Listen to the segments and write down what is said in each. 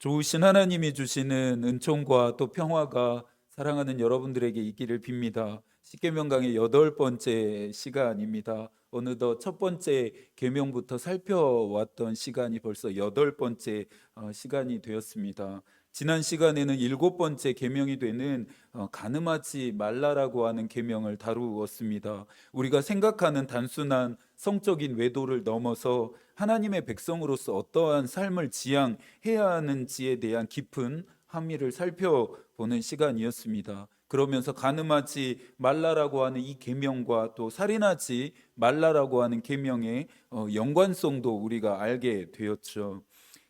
좋으신 하나님이 주시는 은총과 또 평화가 사랑하는 여러분들에게 있기를 빕니다. 십계명 강의 8번째 시간입니다. 어느덧 첫 번째 계명부터 살펴왔던 시간이 벌써 8번째 시간이 되었습니다. 지난 시간에는 7번째 계명이 되는 간음하지 말라라고 하는 계명을 다루었습니다. 우리가 생각하는 단순한 성적인 외도를 넘어서 하나님의 백성으로서 어떠한 삶을 지향해야 하는지에 대한 깊은 함의를 살펴보는 시간이었습니다. 그러면서 간음하지 말라라고 하는 이 계명과 또 살인하지 말라라고 하는 계명의 연관성도 우리가 알게 되었죠.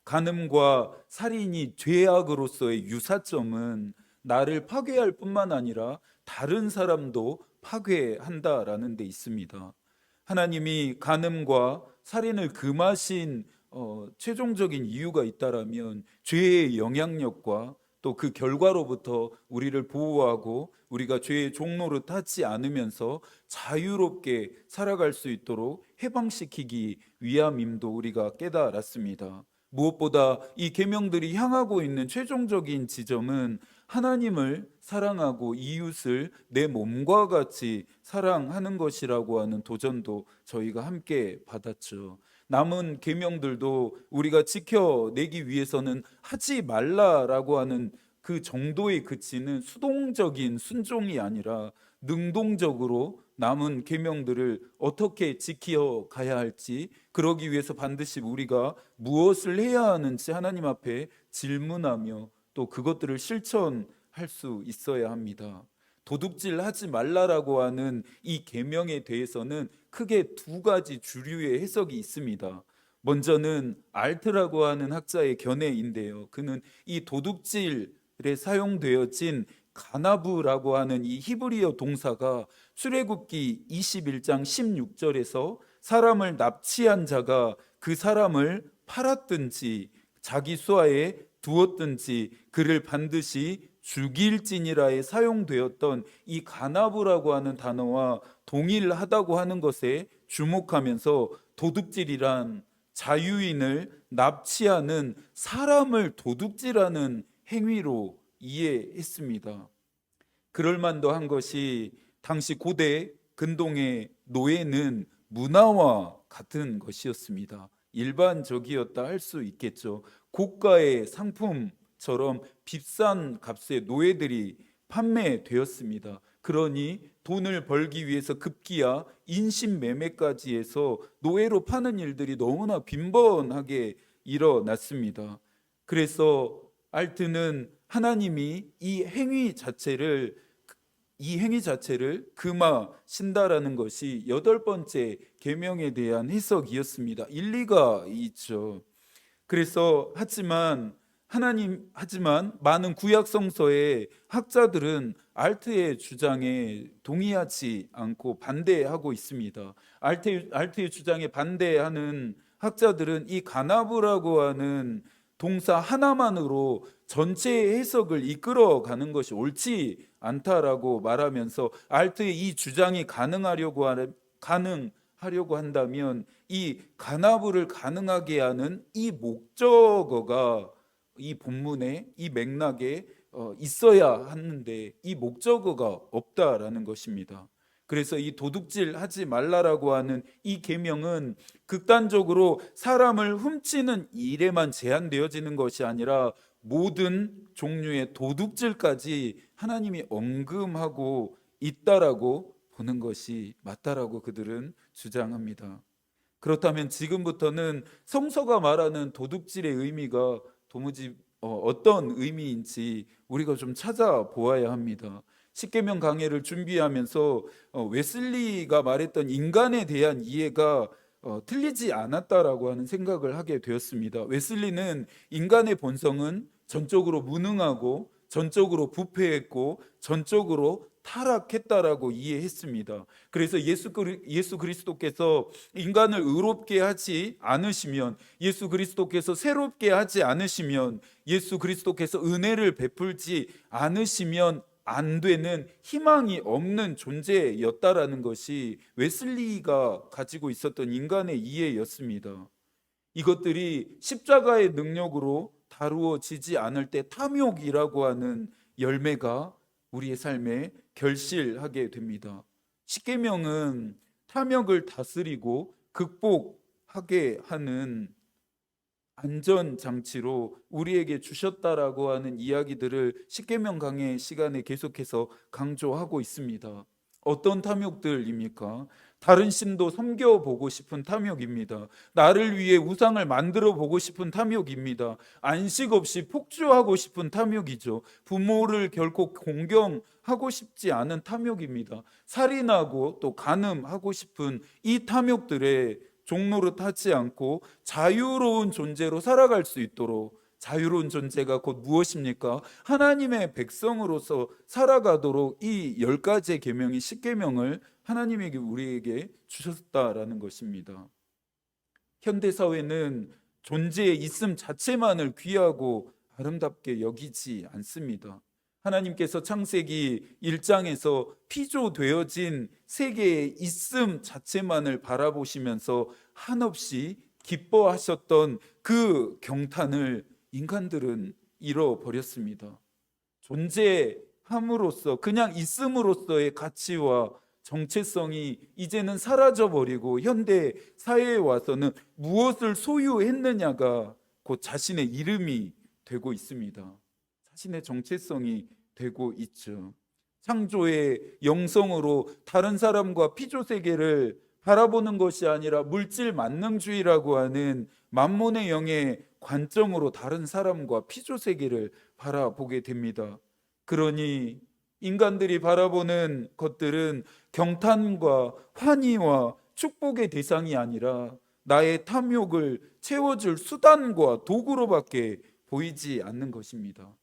간음과 살인이 죄악으로서의 유사점은 나를 파괴할 뿐만 아니라 다른 사람도 파괴한다라는 데 있습니다. 하나님이 간음과 살인을 금하신 최종적인 이유가 있다라면 죄의 영향력과 또 그 결과로부터 우리를 보호하고 우리가 죄의 종노릇 하지 않으면서 자유롭게 살아갈 수 있도록 해방시키기 위함임도 우리가 깨달았습니다. 무엇보다 이 계명들이 향하고 있는 최종적인 지점은 하나님을 사랑하고 이웃을 내 몸과 같이 사랑하는 것이라고 하는 도전도 저희가 함께 받았죠. 남은 계명들도 우리가 지켜내기 위해서는 하지 말라라고 하는 그 정도에 그치는 수동적인 순종이 아니라 능동적으로 남은 계명들을 어떻게 지켜 가야 할지, 그러기 위해서 반드시 우리가 무엇을 해야 하는지 하나님 앞에 질문하며 또 그것들을 실천할 수 있어야 합니다. 도둑질 하지 말라라고 하는 이 계명에 대해서는 크게 두 가지 주류의 해석이 있습니다. 먼저는 알트라고 하는 학자의 견해인데요. 그는 이 도둑질에 사용되어진 가나브라고 하는 이 히브리어 동사가 출애굽기 21장 16절에서 사람을 납치한 자가 그 사람을 팔았든지 자기 수하에 두었든지 그를 반드시 죽일지니라에 사용되었던 이 가나브라고 하는 단어와 동일하다고 하는 것에 주목하면서 도둑질이란 자유인을 납치하는 사람을 도둑질하는 행위로 이해했습니다. 그럴 만도 한 것이 당시 고대 근동의 노예는 문화와 같은 것이었습니다. 일반적이었다 할 수 있겠죠. 고가의 상품처럼 비싼 값의 노예들이 판매되었습니다. 그러니 돈을 벌기 위해서 급기야 인신매매까지 해서 노예로 파는 일들이 너무나 빈번하게 일어났습니다. 그래서 알트는 하나님이 이 행위 자체를 금하신다라는 것이 8번째 계명에 대한 해석이었습니다. 일리가 있죠. 그래서 하지만 많은 구약 성서의 학자들은 알트의 주장에 동의하지 않고 반대하고 있습니다. 알트의 주장에 반대하는 학자들은 이 가나브라고 하는 동사 하나만으로 전체의 해석을 이끌어가는 것이 옳지 않다라고 말하면서 알트의 이 주장이 가능하려고 한다면 이 가나브를 가능하게 하는 이 목적어가 이 본문에 이 맥락에 있어야 하는데 이 목적어가 없다라는 것입니다. 그래서 이 도둑질 하지 말라라고 하는 이 계명은 극단적으로 사람을 훔치는 일에만 제한되어지는 것이 아니라 모든 종류의 도둑질까지 하나님이 언급하고 있다라고 보는 것이 맞다라고 그들은 주장합니다. 그렇다면 지금부터는 성서가 말하는 도둑질의 의미가 도무지 어떤 의미인지 우리가 좀 찾아보아야 합니다. 십계명 강해를 준비하면서 웨슬리가 말했던 인간에 대한 이해가 틀리지 않았다라고 하는 생각을 하게 되었습니다. 웨슬리는 인간의 본성은 전적으로 무능하고 전적으로 부패했고 전적으로 타락했다라고 이해했습니다. 그래서 예수 그리스도께서 인간을 의롭게 하지 않으시면, 예수 그리스도께서 새롭게 하지 않으시면, 예수 그리스도께서 은혜를 베풀지 않으시면 안 되는 희망이 없는 존재였다라는 것이 웨슬리가 가지고 있었던 인간의 이해였습니다. 이것들이 십자가의 능력으로 다루어지지 않을 때 탐욕이라고 하는 열매가 우리의 삶에 결실하게 됩니다. 십계명은 탐욕을 다스리고 극복하게 하는 안전장치로 우리에게 주셨다라고 하는 이야기들을 십계명 강해 시간에 계속해서 강조하고 있습니다. 어떤 탐욕들입니까? 다른 신도 섬겨보고 싶은 탐욕입니다. 나를 위해 우상을 만들어 보고 싶은 탐욕입니다. 안식 없이 폭주하고 싶은 탐욕이죠. 부모를 결코 공경하고 싶지 않은 탐욕입니다. 살인하고 또 간음하고 싶은 이 탐욕들에 종노릇하지 않고 자유로운 존재로 살아갈 수 있도록, 자유로운 존재가 곧 무엇입니까? 하나님의 백성으로서 살아가도록 이 10가지의 계명이 십계명을 하나님에게 우리에게 주셨다라는 것입니다. 현대 사회는 존재의 있음 자체만을 귀하고 아름답게 여기지 않습니다. 하나님께서 창세기 1장에서 피조되어진 세계의 있음 자체만을 바라보시면서 한없이 기뻐하셨던 그 경탄을 인간들은 잃어버렸습니다. 존재함으로써, 그냥 있음으로써의 가치와 정체성이 이제는 사라져버리고 현대 사회에 와서는 무엇을 소유했느냐가 곧 자신의 이름이 되고 있습니다. 자신의 정체성이 되고 있죠. 창조의 영성으로 다른 사람과 피조세계를 바라보는 것이 아니라 물질 만능주의라고 하는 만몬의 영의 관점으로 다른 사람과 피조세계를 바라보게 됩니다. 그러니 인간들이 바라보는 것들은 경탄과 환희와 축복의 대상이 아니라 나의 탐욕을 채워줄 수단과 도구로밖에 보이지 않는 것입니다.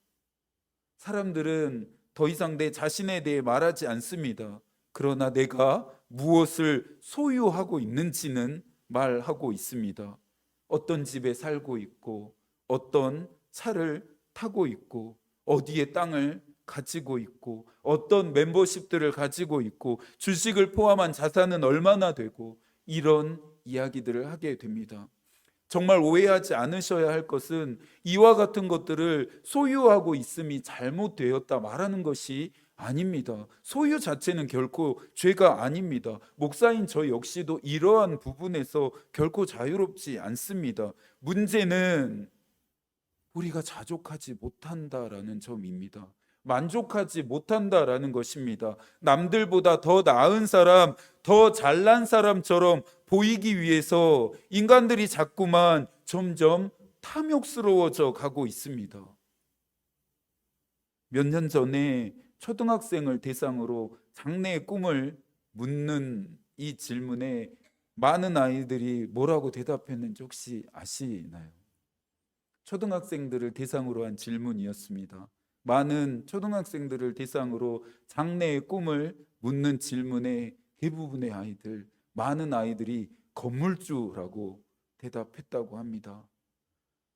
사람들은 더 이상 내 자신에 대해 말하지 않습니다. 그러나 내가 무엇을 소유하고 있는지는 말하고 있습니다. 어떤 집에 살고 있고, 어떤 차를 타고 있고, 어디에 땅을 가지고 있고, 어떤 멤버십들을 가지고 있고, 주식을 포함한 자산은 얼마나 되고, 이런 이야기들을 하게 됩니다. 정말 오해하지 않으셔야 할 것은 이와 같은 것들을 소유하고 있음이 잘못되었다 말하는 것이 아닙니다. 소유 자체는 결코 죄가 아닙니다. 목사인 저 역시도 이러한 부분에서 결코 자유롭지 않습니다. 문제는 우리가 자족하지 못한다라는 점입니다. 만족하지 못한다라는 것입니다. 남들보다 더 나은 사람, 더 잘난 사람처럼 보이기 위해서 인간들이 자꾸만 점점 탐욕스러워져 가고 있습니다. 몇 년 전에 초등학생을 대상으로 장래의 꿈을 묻는 이 질문에 많은 아이들이 뭐라고 대답했는지 혹시 아시나요? 초등학생들을 대상으로 한 질문이었습니다. 많은 초등학생들을 대상으로 장래의 꿈을 묻는 질문에 대부분의 아이들, 많은 아이들이 건물주라고 대답했다고 합니다.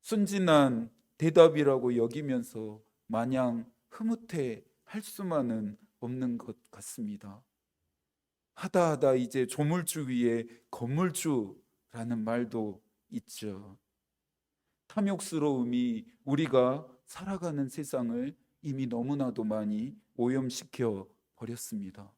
순진한 대답이라고 여기면서 마냥 흐뭇해 할 수만은 없는 것 같습니다. 하다 이제 조물주 위에 건물주라는 말도 있죠. 탐욕스러움이 우리가 살아가는 세상을 이미 너무나도 많이 오염시켜 버렸습니다.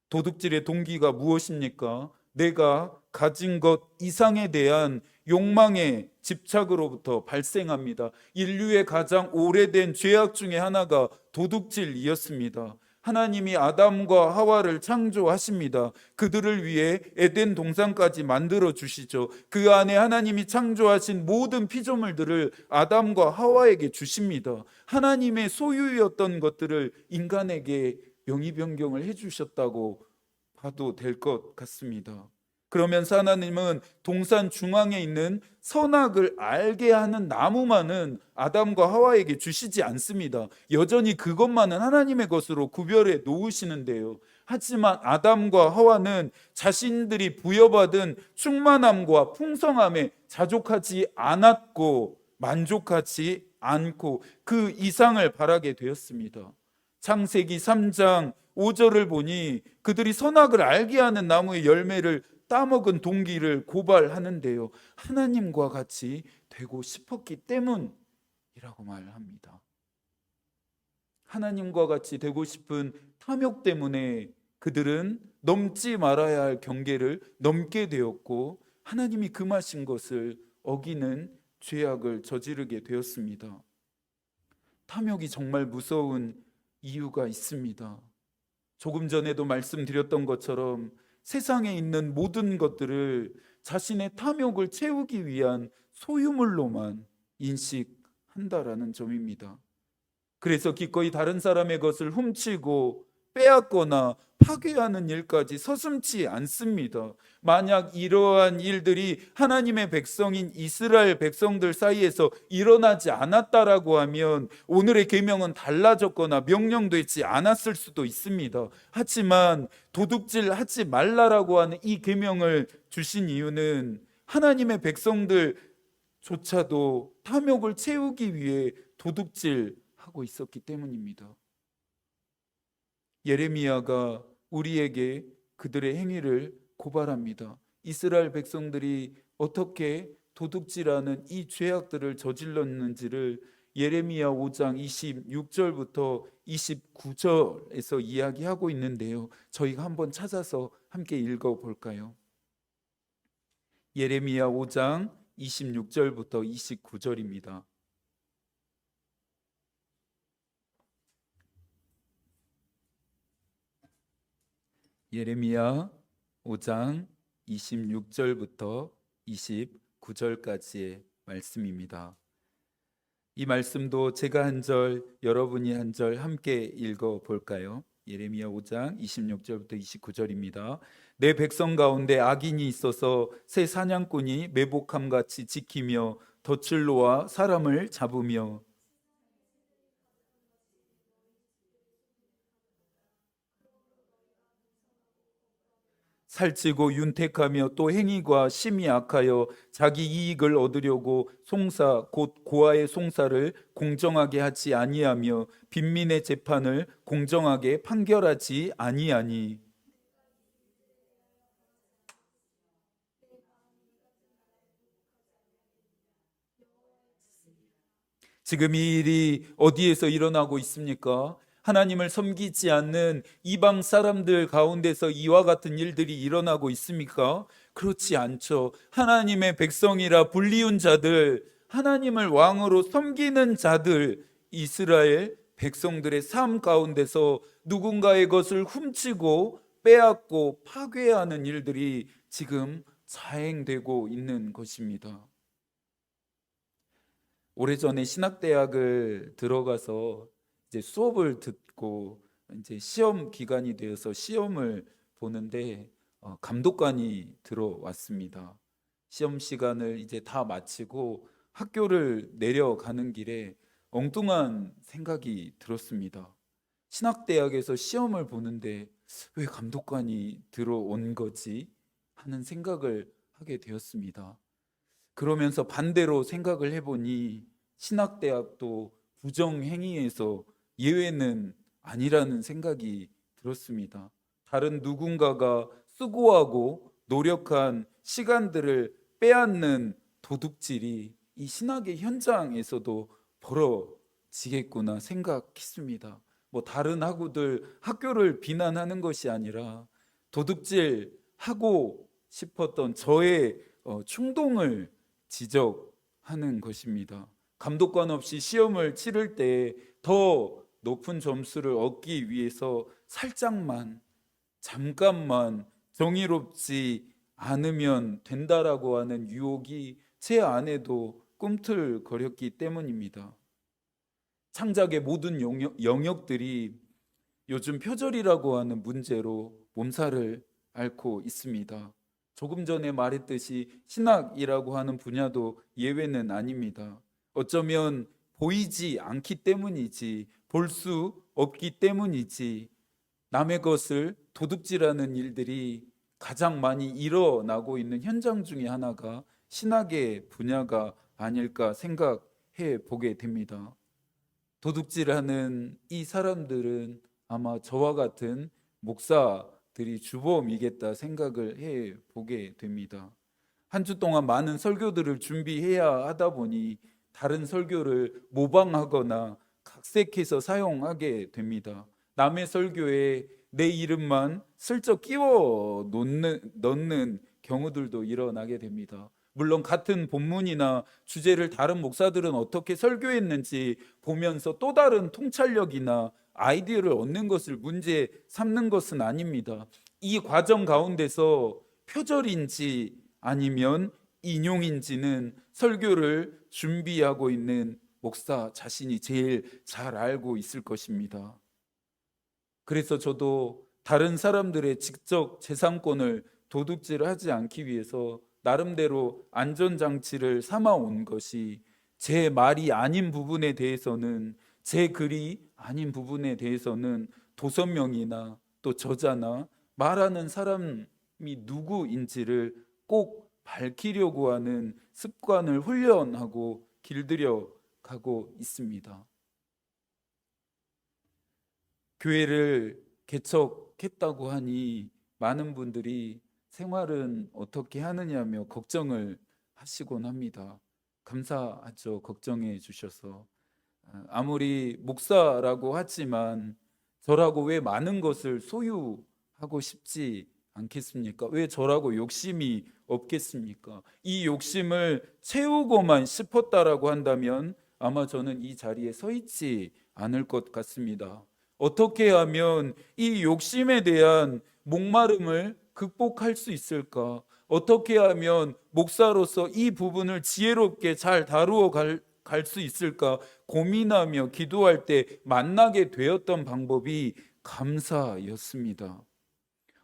도둑질의 동기가 무엇입니까? 내가 가진 것 이상에 대한 욕망의 집착으로부터 발생합니다. 인류의 가장 오래된 죄악 중에 하나가 도둑질이었습니다. 하나님이 아담과 하와를 창조하십니다. 그들을 위해 에덴 동산까지 만들어 주시죠. 그 안에 하나님이 창조하신 모든 피조물들을 아담과 하와에게 주십니다. 하나님의 소유였던 것들을 인간에게 명의 변경을 해주셨다고 봐도 될 것 같습니다. 그러면서 하나님은 동산 중앙에 있는 선악을 알게 하는 나무만은 아담과 하와에게 주시지 않습니다. 여전히 그것만은 하나님의 것으로 구별해 놓으시는데요. 하지만 아담과 하와는 자신들이 부여받은 충만함과 풍성함에 자족하지 않았고 만족하지 않고 그 이상을 바라게 되었습니다. 창세기 3장 5절을 보니 그들이 선악을 알게 하는 나무의 열매를 따먹은 동기를 고발하는데요. 하나님과 같이 되고 싶었기 때문이라고 말합니다. 하나님과 같이 되고 싶은 탐욕 때문에 그들은 넘지 말아야 할 경계를 넘게 되었고 하나님이 금하신 것을 어기는 죄악을 저지르게 되었습니다. 탐욕이 정말 무서운 이유가 있습니다. 조금 전에도 말씀드렸던 것처럼 세상에 있는 모든 것들을 자신의 탐욕을 채우기 위한 소유물로만 인식한다라는 점입니다. 그래서 기꺼이 다른 사람의 것을 훔치고 빼앗거나 파괴하는 일까지 서슴지 않습니다. 만약 이러한 일들이 하나님의 백성인 이스라엘 백성들 사이에서 일어나지 않았다라고 하면 오늘의 계명은 달라졌거나 명령되지 않았을 수도 있습니다. 하지만 도둑질 하지 말라라고 하는 이 계명을 주신 이유는 하나님의 백성들조차도 탐욕을 채우기 위해 도둑질하고 있었기 때문입니다. 예레미야가 우리에게 그들의 행위를 고발합니다. 이스라엘 백성들이 어떻게 도둑질하는 이 죄악들을 저질렀는지를 예레미야 5장 26절부터 29절에서 이야기하고 있는데요. 저희가 한번 찾아서 함께 읽어볼까요? 예레미야 5장 26절부터 29절입니다. 예레미야 5장 26절부터 29절까지의 말씀입니다. 이 말씀도 제가 한 절, 여러분이 한 절 함께 읽어볼까요? 예레미야 5장 26절부터 29절입니다. 내 백성 가운데 악인이 있어서 새 사냥꾼이 매복함같이 지키며 덫을 놓아 사람을 잡으며 살찌고 윤택하며 또 행위가 심히 악하여 자기 이익을 얻으려고 송사 곧 고아의 송사를 공정하게 하지 아니하며 빈민의 재판을 공정하게 판결하지 아니하니 지금 이 일이 어디에서 일어나고 있습니까? 하나님을 섬기지 않는 이방 사람들 가운데서 이와 같은 일들이 일어나고 있습니까? 그렇지 않죠. 하나님의 백성이라 불리운 자들, 하나님을 왕으로 섬기는 자들, 이스라엘 백성들의 삶 가운데서 누군가의 것을 훔치고 빼앗고 파괴하는 일들이 지금 자행되고 있는 것입니다. 오래전에 신학대학을 들어가서 이제 수업을 듣고 이제 시험 기간이 되어서 시험을 보는데 감독관이 들어왔습니다. 시험 시간을 이제 다 마치고 학교를 내려가는 길에 엉뚱한 생각이 들었습니다. 신학대학에서 시험을 보는데 왜 감독관이 들어온 거지? 하는 생각을 하게 되었습니다. 그러면서 반대로 생각을 해보니 신학대학도 부정행위에서 예외는 아니라는 생각이 들었습니다. 다른 누군가가 수고하고 노력한 시간들을 빼앗는 도둑질이 이 신학의 현장에서도 벌어지겠구나 생각했습니다. 뭐 다른 학교를 비난하는 것이 아니라 도둑질하고 싶었던 저의 충동을 지적하는 것입니다. 감독관 없이 시험을 치를 때 더 높은 점수를 얻기 위해서 살짝만, 잠깐만 정의롭지 않으면 된다라고 하는 유혹이 제 안에도 꿈틀거렸기 때문입니다. 창작의 모든 영역들이 요즘 표절이라고 하는 문제로 몸살을 앓고 있습니다. 조금 전에 말했듯이 신학이라고 하는 분야도 예외는 아닙니다. 어쩌면 보이지 않기 때문이지, 볼 수 없기 때문이지, 남의 것을 도둑질하는 일들이 가장 많이 일어나고 있는 현장 중에 하나가 신학의 분야가 아닐까 생각해 보게 됩니다. 도둑질하는 이 사람들은 아마 저와 같은 목사들이 주범이겠다 생각을 해 보게 됩니다. 한 주 동안 많은 설교들을 준비해야 하다 보니 다른 설교를 모방하거나 각색해서 사용하게 됩니다. 남의 설교에 내 이름만 슬쩍 끼워 넣는 경우들도 일어나게 됩니다. 물론 같은 본문이나 주제를 다른 목사들은 어떻게 설교했는지 보면서 또 다른 통찰력이나 아이디어를 얻는 것을 문제 삼는 것은 아닙니다. 이 과정 가운데서 표절인지 아니면 인용인지는 설교를 준비하고 있는 목사 자신이 제일 잘 알고 있을 것입니다. 그래서 저도 다른 사람들의 직접 재산권을 도둑질하지 않기 위해서 나름대로 안전장치를 삼아온 것이, 제 말이 아닌 부분에 대해서는, 제 글이 아닌 부분에 대해서는 도서명이나 또 저자나 말하는 사람이 누구인지를 꼭 밝히려고 하는 습관을 훈련하고 길들여 가고 있습니다. 교회를 개척했다고 하니 많은 분들이 생활은 어떻게 하느냐며 걱정을 하시곤 합니다. 감사하죠. 걱정해 주셔서. 아무리 목사라고 하지만 저라고 왜 많은 것을 소유하고 싶지 않겠습니까? 왜 저라고 욕심이 없겠습니까? 이 욕심을 채우고만 싶었다라고 한다면 아마 저는 이 자리에 서 있지 않을 것 같습니다. 어떻게 하면 이 욕심에 대한 목마름을 극복할 수 있을까? 어떻게 하면 목사로서 이 부분을 지혜롭게 잘 다루어 갈 수 있을까 고민하며 기도할 때 만나게 되었던 방법이 감사였습니다.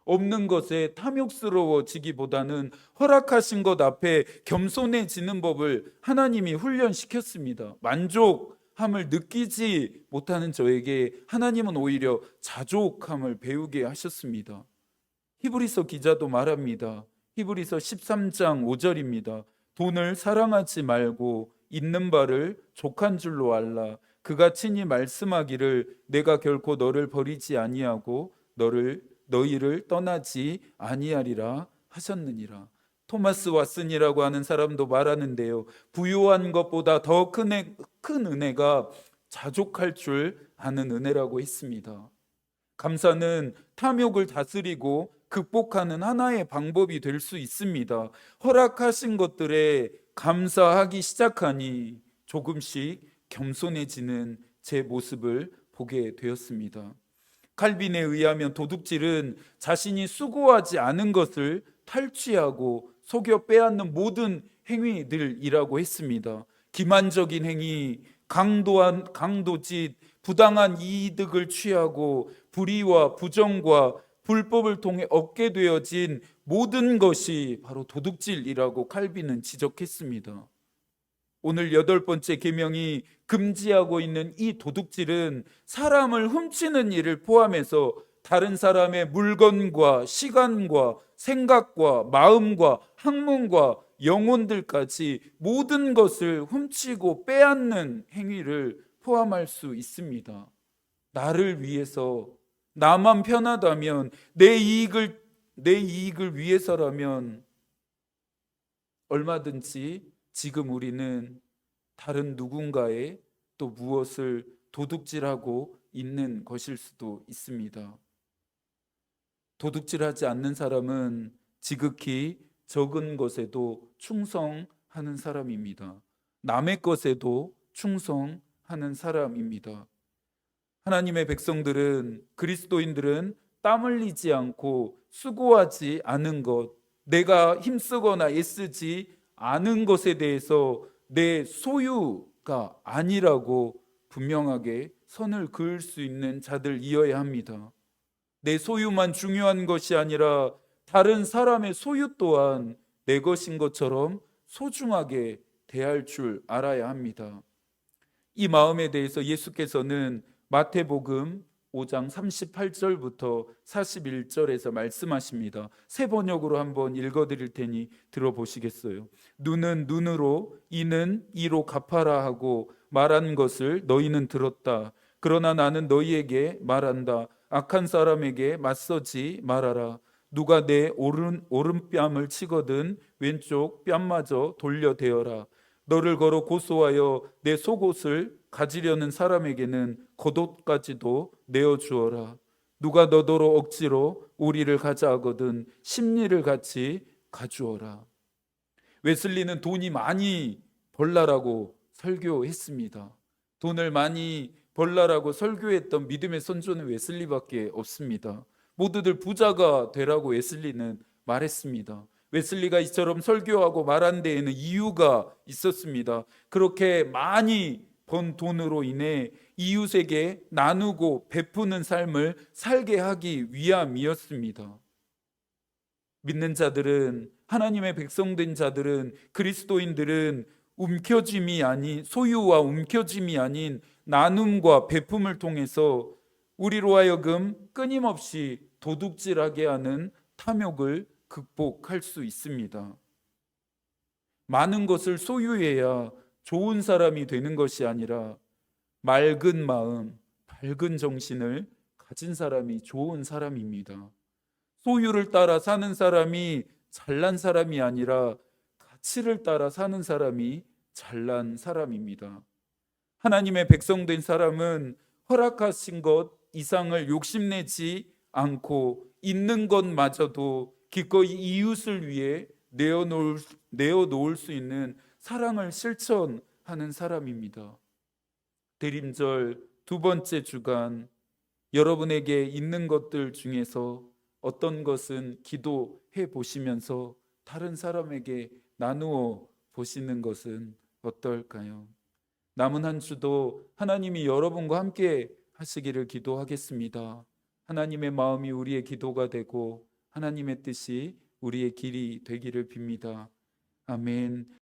없는 것에 탐욕스러워지기보다는 허락하신 것 앞에 겸손해지는 법을 하나님이 훈련시켰습니다. 만족함을 느끼지 못하는 저에게 하나님은 오히려 자족함을 배우게 하셨습니다. 히브리서 기자도 말합니다. 히브리서 13장 5절입니다. 돈을 사랑하지 말고 있는 바를 족한 줄로 알라. 그가 친히 말씀하기를 내가 결코 너를 버리지 아니하고 너희를 떠나지 아니하리라 하셨느니라. 토마스 왓슨이라고 하는 사람도 말하는데요, 부유한 것보다 더 큰 은혜가 자족할 줄 아는 은혜라고 했습니다. 감사는 탐욕을 다스리고 극복하는 하나의 방법이 될 수 있습니다. 허락하신 것들에 감사하기 시작하니 조금씩 겸손해지는 제 모습을 보게 되었습니다. 칼빈에 의하면 도둑질은 자신이 수고하지 않은 것을 탈취하고 속여 빼앗는 모든 행위들이라고 했습니다. 기만적인 행위, 강도짓, 부당한 이득을 취하고 불의와 부정과 불법을 통해 얻게 되어진 모든 것이 바로 도둑질이라고 칼빈은 지적했습니다. 오늘 8번째 계명이 금지하고 있는 이 도둑질은 사람을 훔치는 일을 포함해서 다른 사람의 물건과 시간과 생각과 마음과 학문과 영혼들까지 모든 것을 훔치고 빼앗는 행위를 포함할 수 있습니다. 나를 위해서, 나만 편하다면, 내 이익을 위해서라면 얼마든지 지금 우리는 다른 누군가의 또 무엇을 도둑질하고 있는 것일 수도 있습니다. 도둑질하지 않는 사람은 지극히 적은 것에도 충성하는 사람입니다. 남의 것에도 충성하는 사람입니다. 하나님의 백성들은, 그리스도인들은 땀 흘리지 않고 수고하지 않은 것, 내가 힘쓰거나 애쓰지 않은 것에 대해서 내 소유가 아니라고 분명하게 선을 그을 수 있는 자들이어야 합니다. 내 소유만 중요한 것이 아니라 다른 사람의 소유 또한 내 것인 것처럼 소중하게 대할 줄 알아야 합니다. 이 마음에 대해서 예수께서는 마태복음 5장 38절부터 41절에서 말씀하십니다. 새 번역으로 한번 읽어드릴 테니 들어보시겠어요? 눈은 눈으로, 이는 이로 갚아라 하고 말한 것을 너희는 들었다. 그러나 나는 너희에게 말한다. 악한 사람에게 맞서지 말아라. 누가 내 오른뺨을 치거든 왼쪽 뺨마저 돌려대어라. 너를 걸어 고소하여 내 속옷을 가지려는 사람에게는 겉옷까지도 내어주어라. 누가 너더러 억지로 우리를 가자 하거든 심리를 같이 가주어라. 웨슬리는 돈이 많이 벌라라고 설교했습니다. 돈을 많이 벌라라고 설교했던 믿음의 선조는 웨슬리밖에 없습니다. 모두들 부자가 되라고 웨슬리는 말했습니다. 웨슬리가 이처럼 설교하고 말한 데에는 이유가 있었습니다. 그렇게 많이 번 돈으로 인해 이웃에게 나누고 베푸는 삶을 살게 하기 위함이었습니다. 믿는 자들은, 하나님의 백성된 자들은, 그리스도인들은 움켜짐이 아닌, 소유와 움켜짐이 아닌 나눔과 베품을 통해서 우리로 하여금 끊임없이 도둑질하게 하는 탐욕을 극복할 수 있습니다. 많은 것을 소유해야 좋은 사람이 되는 것이 아니라 맑은 마음, 밝은 정신을 가진 사람이 좋은 사람입니다. 소유를 따라 사는 사람이 잘난 사람이 아니라 가치를 따라 사는 사람이 잘난 사람입니다. 하나님의 백성된 사람은 허락하신 것 이상을 욕심내지 않고 있는 것마저도 기꺼이 이웃을 위해 내어놓을 수 있는 사랑을 실천하는 사람입니다. 대림절 두 번째 주간, 여러분에게 있는 것들 중에서 어떤 것은 기도해 보시면서 다른 사람에게 나누어 보시는 것은 어떨까요? 남은 한 주도 하나님이 여러분과 함께 하시기를 기도하겠습니다. 하나님의 마음이 우리의 기도가 되고 하나님의 뜻이 우리의 길이 되기를 빕니다. 아멘.